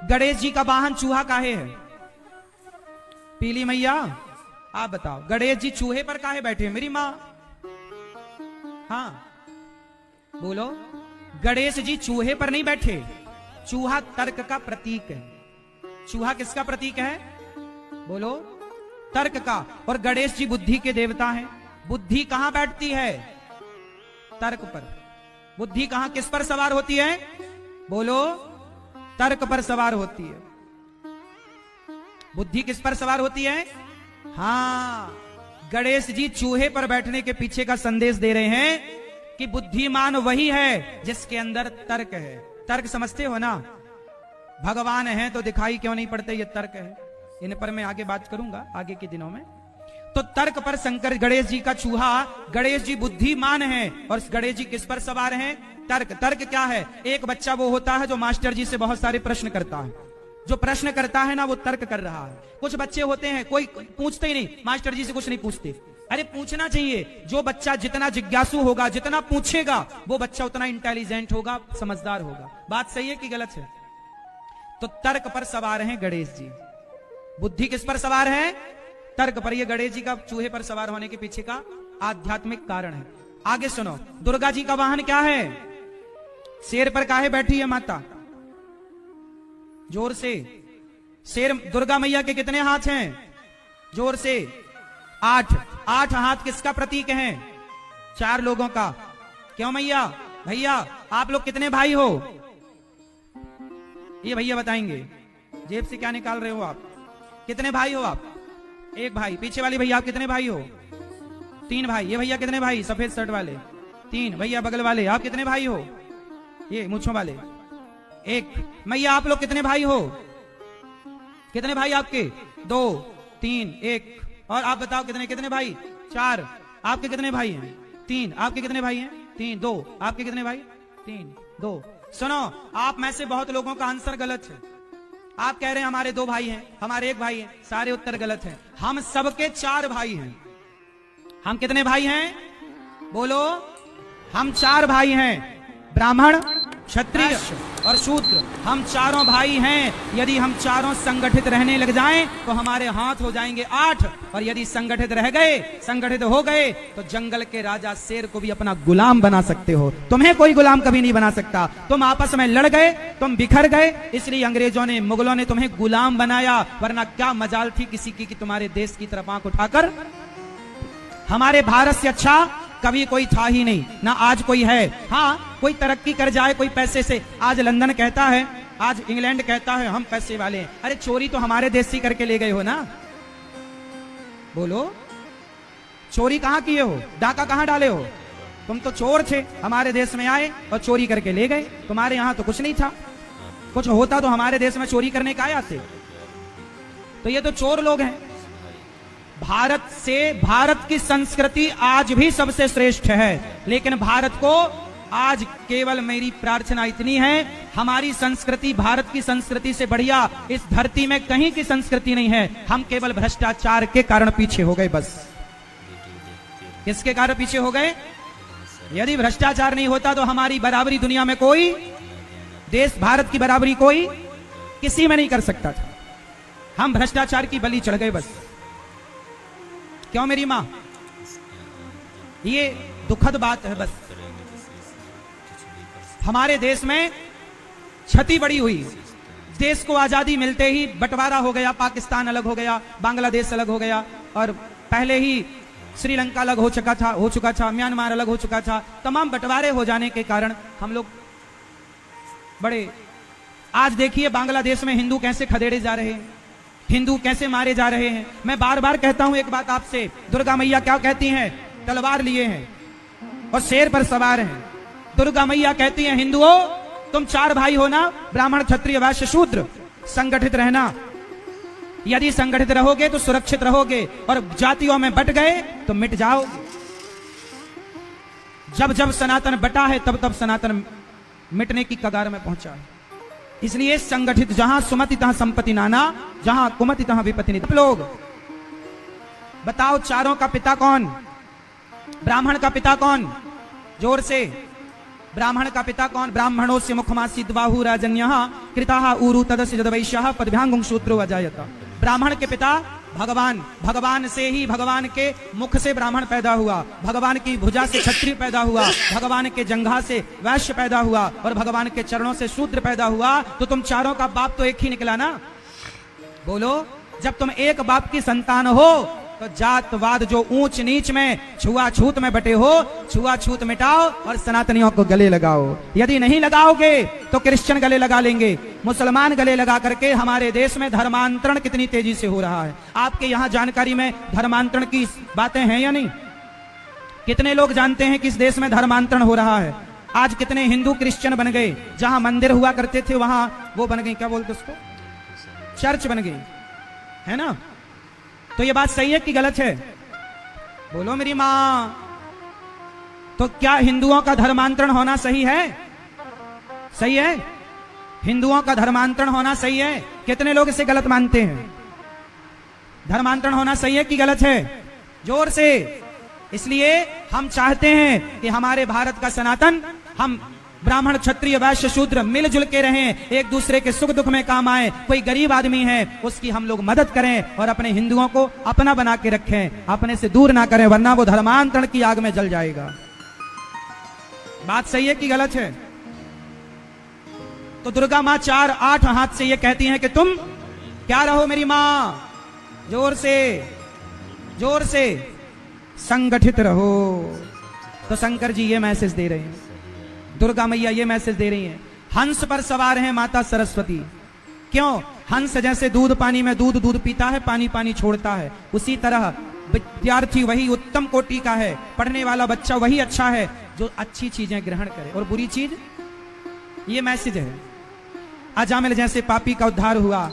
गणेश जी का वाहन चूहा काहे है? पीली मैया आप बताओ, गणेश जी चूहे पर काहे बैठे हैं? मेरी माँ, हाँ बोलो। गणेश जी चूहे पर नहीं बैठे, चूहा तर्क का प्रतीक है। चूहा किसका प्रतीक है? बोलो, तर्क का। और गणेश जी बुद्धि के देवता हैं। बुद्धि कहां बैठती है? तर्क पर। बुद्धि कहां किस पर सवार होती है? बोलो, तर्क पर सवार होती है। बुद्धि किस पर सवार होती है? हाँ, गणेश जी चूहे पर बैठने के पीछे का संदेश दे रहे हैं कि बुद्धिमान वही है जिसके अंदर तर्क है। तर्क समझते हो ना? भगवान है तो दिखाई क्यों नहीं पड़ते? ये तर्क है। इन पर मैं आगे बात करूंगा आगे के दिनों में। तो तर्क पर शंकर गणेश जी का चूहा, गणेश जी बुद्धिमान है और गणेश जी किस पर सवार हैं? तर्क। तर्क क्या है? एक बच्चा वो होता है जो मास्टर जी से बहुत सारे प्रश्न करता है। जो प्रश्न करता है ना, वो तर्क कर रहा है। कुछ बच्चे होते हैं कोई पूछते ही नहीं, मास्टर जी से कुछ नहीं पूछते। अरे पूछना चाहिए। जो बच्चा जितना जिज्ञासु होगा, जितना पूछेगा, वो बच्चा उतना इंटेलिजेंट होगा, समझदार होगा। बात सही है कि गलत है? तो तर्क पर सवार हैं गणेश जी। बुद्धि किस पर सवार है? तर्क पर। ये गणेश जी का चूहे पर सवार होने के पीछे का आध्यात्मिक कारण है। आगे सुनो, दुर्गा जी का वाहन क्या है? शेर पर काहे बैठी है माता? जोर से। शेर, दुर्गा मैया के कितने हाथ हैं? जोर से। 8। 8 हाथ किसका प्रतीक है? 4 लोगों का। क्यों मैया? भैया आप लोग कितने भाई हो? ये भैया बताएंगे। जेब से क्या निकाल रहे हो आप? कितने भाई हो आप? एक भाई। पीछे वाली भैया आप कितने भाई हो? 3 भाई। ये भैया कितने भाई? सफेद शर्ट वाले 3 भैया। बगल वाले आप कितने भाई हो? ये मूंछों वाले 1। मैया आप लोग कितने भाई हो? कितने भाई आपके? 2 3 1। और आप बताओ कितने कितने भाई? 4। आपके कितने भाई हैं? 3। आपके कितने भाई हैं? 3 2। आपके कितने भाई? 3 2। सुनो, आप में से बहुत लोगों का आंसर गलत है। आप कह रहे हैं हमारे 2 भाई हैं, हमारे 1 भाई है। सारे उत्तर गलत हैं। हम सबके 4 भाई हैं। हम कितने भाई हैं? बोलो, हम 4 भाई हैं। ब्राह्मण, क्षत्रिय और शूद्र, हम चारों भाई हैं। यदि हम चारों संगठित रहने लग जाएं तो हमारे हाथ हो जाएंगे 8। और यदि संगठित रह गए, संगठित हो गए, तो जंगल के राजा शेर को भी अपना गुलाम बना सकते हो। तुम्हें कोई गुलाम कभी नहीं बना सकता। तुम आपस में लड़ गए, तुम बिखर गए, इसलिए अंग्रेजों ने, मुगलों ने तुम्हें गुलाम बनाया। वरना क्या मजाल थी किसी की कि तुम्हारे देश की तरफ आंख उठाकर। हमारे भारत से अच्छा कभी कोई था ही नहीं, ना आज कोई है। हाँ, कोई तरक्की कर जाए, कोई पैसे से। आज लंदन कहता है, आज इंग्लैंड कहता है हम पैसे वाले हैं। अरे चोरी तो हमारे देश से करके ले गए हो ना? बोलो, चोरी कहां किए हो? डाका कहां डाले हो? तुम तो चोर थे, हमारे देश में आए और चोरी करके ले गए। तुम्हारे यहां तो कुछ नहीं था। कुछ होता तो हमारे देश में चोरी करने का आया थे। तो ये तो चोर लोग हैं। भारत से, भारत की संस्कृति आज भी सबसे श्रेष्ठ है। लेकिन भारत को आज केवल मेरी प्रार्थना इतनी है, हमारी संस्कृति भारत की संस्कृति से बढ़िया इस धरती में कहीं की संस्कृति नहीं है। हम केवल भ्रष्टाचार के कारण पीछे हो गए बस। किसके कारण पीछे हो गए? यदि भ्रष्टाचार नहीं होता तो हमारी बराबरी दुनिया में कोई देश, भारत की बराबरी कोई किसी में नहीं कर सकता था। हम भ्रष्टाचार की बलि चढ़ गए बस। क्यों मेरी मां? ये दुखद बात है बस। हमारे देश में क्षति बड़ी हुई। देश को आजादी मिलते ही बंटवारा हो गया। पाकिस्तान अलग हो गया, बांग्लादेश अलग हो गया, और पहले ही श्रीलंका अलग हो चुका था, म्यांमार अलग हो चुका था। तमाम बंटवारे हो जाने के कारण हम लोग बड़े, आज देखिए बांग्लादेश में हिंदू कैसे खदेड़े जा रहे हैं, हिंदू कैसे मारे जा रहे हैं। मैं बार बार कहता हूं एक बात आपसे, दुर्गा मैया क्या कहती हैं? तलवार लिए हैं और शेर पर सवार हैं। दुर्गा मैया कहती हैं, हिंदुओं तुम 4 भाई हो ना, ब्राह्मण, क्षत्रिय, वैश्य, शूद्र, संगठित रहना। यदि संगठित रहोगे तो सुरक्षित रहोगे, और जातियों में बट गए तो मिट जाओगे। जब जब सनातन बटा है तब तब सनातन मिटने की कगार में पहुंचा है। इसलिए संगठित, जहां सुमति तहां संपत्ति नाना, जहां कुमति तहां विपत्ति निधन। लोग बताओ, चारों का पिता कौन? ब्राह्मण का पिता कौन? जोर से। ब्राह्मण का पिता कौन? ब्राह्मणों से मुखमासी द्वाहु राजन्यः कृताः ऊरु तदस्य जदवैश्यः पदभ्यांगुं शूद्रो अजायत। ब्राह्मण के पिता भगवान, भगवान से ही, भगवान के मुख से ब्राह्मण पैदा हुआ, भगवान की भुजा से क्षत्रिय पैदा हुआ, भगवान के जंघा से वैश्य पैदा हुआ और भगवान के चरणों से शूद्र पैदा हुआ। तो तुम चारों का बाप तो एक ही निकला ना? बोलो, जब तुम एक बाप की संतान हो तो जातवाद जो ऊंच नीच में, छुआछूत में बटे हो, छुआछूत मिटाओ और सनातनियों को गले लगाओ। यदि नहीं लगाओगे तो क्रिश्चियन गले लगा लेंगे, मुसलमान गले लगा करके हमारे देश में धर्मांतरण कितनी तेजी से हो रहा है। आपके यहाँ जानकारी में धर्मांतरण की बातें हैं या नहीं? कितने लोग जानते हैं कि इस देश में धर्मांतरण हो रहा है? आज कितने हिंदू क्रिश्चियन बन गए, जहां मंदिर हुआ करते थे वहां वो बन गई, क्या बोलते उसको, चर्च बन गई, है ना? तो ये बात सही है कि गलत है? बोलो मेरी मां। तो क्या हिंदुओं का धर्मांतरण होना सही है? सही है? हिंदुओं का धर्मांतरण होना सही है? कितने लोग इसे गलत मानते हैं? धर्मांतरण होना सही है कि गलत है? जोर से। इसलिए हम चाहते हैं कि हमारे भारत का सनातन, हम ब्राह्मण क्षत्रिय वैश्य शूद्र मिलजुल के रहें, एक दूसरे के सुख दुख में काम आए। कोई गरीब आदमी है उसकी हम लोग मदद करें और अपने हिंदुओं को अपना बना के रखें, अपने से दूर ना करें, वरना वो धर्मांतरण की आग में जल जाएगा। बात सही है कि गलत है? तो दुर्गा मां 4-8 हाथ से ये कहती हैं कि तुम क्या रहो मेरी मां, जोर से, जोर से संगठित रहो। तो शंकर जी ये मैसेज दे रहे हैं, दुर्गा मैया ये मैसेज दे रही हैं। हंस पर सवार है माता सरस्वती। क्यों? हंस जैसे दूध पानी में दूध पीता है, पानी पानी छोड़ता है, उसी तरह विद्यार्थी वही उत्तम कोटि का है, पढ़ने वाला बच्चा वही अच्छा है जो अच्छी चीजें ग्रहण करे और बुरी चीज, ये मैसेज है। अजामिल जैसे पापी का उद्धार हुआ।